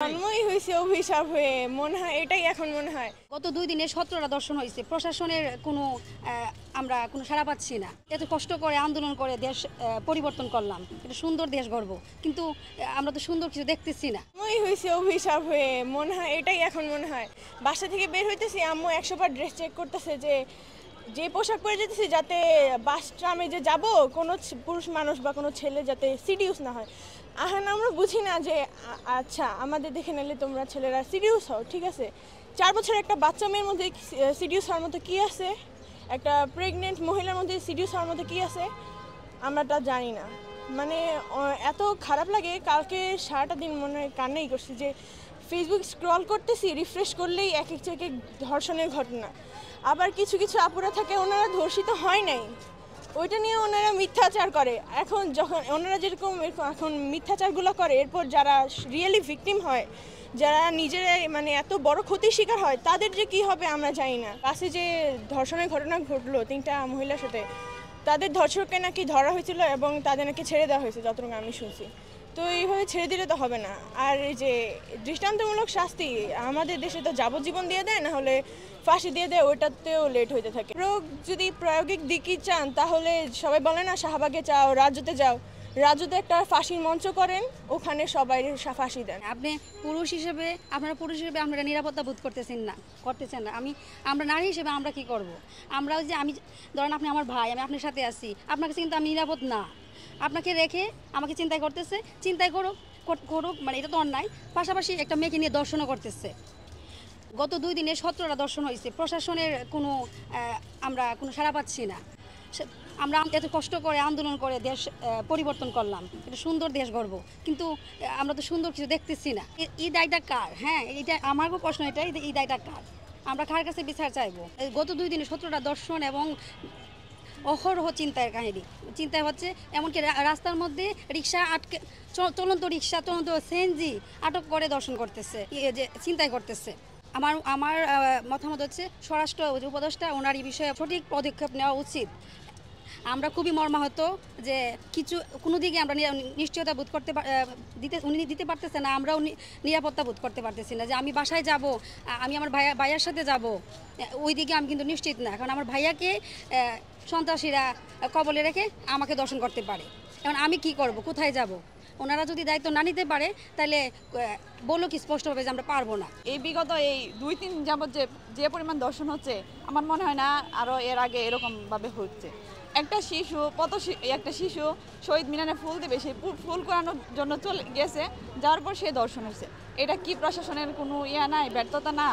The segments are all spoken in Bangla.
জন্মই হয়েছে অভিশাপ হয়ে মনে হয়, এটাই এখন মনে হয়। গত 2 দিনে 17টা দর্শন হয়েছে, প্রশাসনের কোনো আমরা কোনো সাড়া পাচ্ছি না। এত কষ্ট করে আন্দোলন করে দেশ পরিবর্তন করলাম, এটা সুন্দর দেশ গড়ব, কিন্তু আমরা তো সুন্দর কিছু দেখতেছি না। জন্মই হয়েছে অভিশাপ হয়ে মনে হয়, এটাই এখন মনে হয়। বাসা থেকে বের হইতেছি, আম্মু 100 বার ড্রেস চেক করতেছে যে পোশাক পরে যেতেছি যাতে বাস ট্রামে যে যাব কোনো পুরুষ মানুষ বা কোনো ছেলে যাতে সিডিউস না হয়। এখন আমরা বুঝি না যে আচ্ছা আমাদের দেখে নিলে তোমরা ছেলেরা সিডিউস হও, ঠিক আছে, 4 বছরের একটা বাচ্চা মেয়ের মধ্যে সিডিউস হওয়ার মতো কী আছে, একটা প্রেগনেন্ট মহিলার মধ্যে সিডিউস হওয়ার মতো কী আছে আমরা তা জানি না। মানে এত খারাপ লাগে, কালকে সারাটা দিন মনে হয় কান্নাই করছি যে ফেসবুক স্ক্রল করতেছি, রিফ্রেশ করলেই এক এক এক ধর্ষণের ঘটনা। আবার কিছু কিছু আপুরা থাকে ওনারা ধর্ষিত হয় নাই, ওইটা নিয়ে ওনারা মিথ্যাচার করে। এখন যখন ওনারা যেরকম এখন মিথ্যাচারগুলো করে, এরপর যারা রিয়েলি ভিকটিম হয়, যারা নিজেরাই মানে এত বড় ক্ষতির শিকার হয়, তাদের যে কী হবে আমরা জানি না। কাছে যে ধর্ষণের ঘটনা ঘটলো 3টা মহিলার সাথে, তাদের ধর্ষককে নাকি ধরা হয়েছিল এবং তাদের নাকি ছেড়ে দেওয়া হয়েছে যতটুকু আমি শুনছি। তো এইভাবে ছেড়ে দিলে তো হবে না। আর এই যে দৃষ্টান্তমূলক শাস্তি আমাদের দেশে তো যাবজ্জীবন দিয়ে দেয়, না হলে ফাঁসি দিয়ে দেয়, ওইটাতেও লেট হইতে থাকে। যদি প্রায়োগিক দিকই চান তাহলে সবাই বলে না শাহবাগে যাও, রাজুতে যাও, রাজুতে একটা ফাঁসির মঞ্চ করেন, ওখানে সবাই ফাঁসি দেন। আপনি পুরুষ হিসেবে আপনারা নিরাপত্তা বোধ করতেছেন না। আমরা নারী হিসেবে আমরা কি করব? আমরা যে আমি ধরেন আপনি আমার ভাই, আমি আপনার সাথে আছি, আপনার কাছে কিন্তু আমি নিরাপদ না। আপনাকে রেখে আমাকে চিন্তাই করুক, মানে এটা তো অন্যায়। পাশাপাশি একটা মেয়েকে নিয়ে দর্শনও করতেছে। গত 2 দিনে 17টা দর্শন হয়েছে, প্রশাসনের কোনো আমরা কোনো সাড়া পাচ্ছি না। আমরা এত কষ্ট করে আন্দোলন করে দেশ পরিবর্তন করলাম, এটা সুন্দর দেশ গড়ব, কিন্তু আমরা তো সুন্দর কিছু দেখতেছি না। এই দায়টা কার? হ্যাঁ, এটা আমারও প্রশ্ন, এই দায়টা কার? আমরা কার কাছে বিচার চাইবো? গত 2 দিনে 17টা দর্শন এবং অহরহ চিন্তার কাহিনী। চিন্তায় হচ্ছে এমনকি রাস্তার মধ্যে রিক্সা আটকে, চলন্ত রিক্সা, চলন্ত সিএনজি আটক করে দর্শন করতেছে, যে চিন্তাই করতেছে। আমার মতামত হচ্ছে স্বরাষ্ট্র উপদেষ্টা ওনার এই বিষয়ে সঠিক পদক্ষেপ নেওয়া উচিত। আমরা খুবই মর্মাহত যে কোনো দিকে আমরা নিশ্চয়তা বোধ করতে উনি দিতে পারতেছে না, আমরাও নিরাপত্তা বোধ করতে পারতেছি না যে আমি বাসায় যাব, আমি আমার ভাইয়ার সাথে যাব, ওই দিকে আমি কিন্তু নিশ্চিত না। কারণ আমার ভাইয়াকে সন্ত্রাসীরা কবলে রেখে আমাকে দর্শন করতে পারে। এখন আমি কি করব, কোথায় যাব? ওনারা যদি দায়িত্ব না নিতে পারে তাহলে বললো কি স্পষ্টভাবে যে আমরা পারবো না। এই বিগত এই 2-3 যাবত যে পরিমাণ দর্শন হচ্ছে, আমার মনে হয় না আরও এর আগে এরকমভাবে হচ্ছে। একটা শিশু শহীদ মিনারে ফুল দেবে, সেই ফুল করানোর জন্য চলে গেছে, যাওয়ার পর সে দর্শন হয়েছে। এটা কি প্রশাসনের কোনো নাই, ব্যর্থতা না?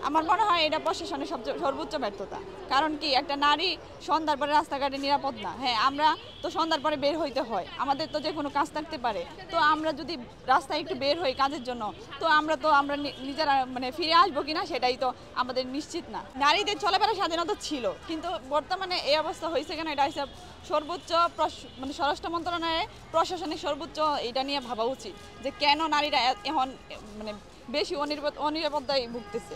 আমার মনে হয় এটা প্রশাসনের সর্বোচ্চ ব্যর্থতা। কারণ কি, একটা নারী সন্ধ্যার পরে রাস্তাঘাটে নিরাপদ না। হ্যাঁ, আমরা তো সন্ধ্যার পরে বের হইতে হয়, আমাদের তো যে কোনো কাজ থাকতে পারে। তো আমরা যদি রাস্তায় একটু বের হই কাজের জন্য, তো আমরা নিজেরা মানে ফিরে আসবো কিনা সেটাই তো আমাদের নিশ্চিত না। নারীদের চলাফেরার স্বাধীনতা ছিল, কিন্তু বর্তমানে এই অবস্থা হয়েছে কেন, এটা হিসাব সর্বোচ্চ মানে স্বরাষ্ট্র মন্ত্রণালয়ের প্রশাসনিক সর্বোচ্চ এটা নিয়ে ভাবা উচিত যে কেন নারীরা এখন মানে বেশি অনিরাপত্তায় ভুগতেছে।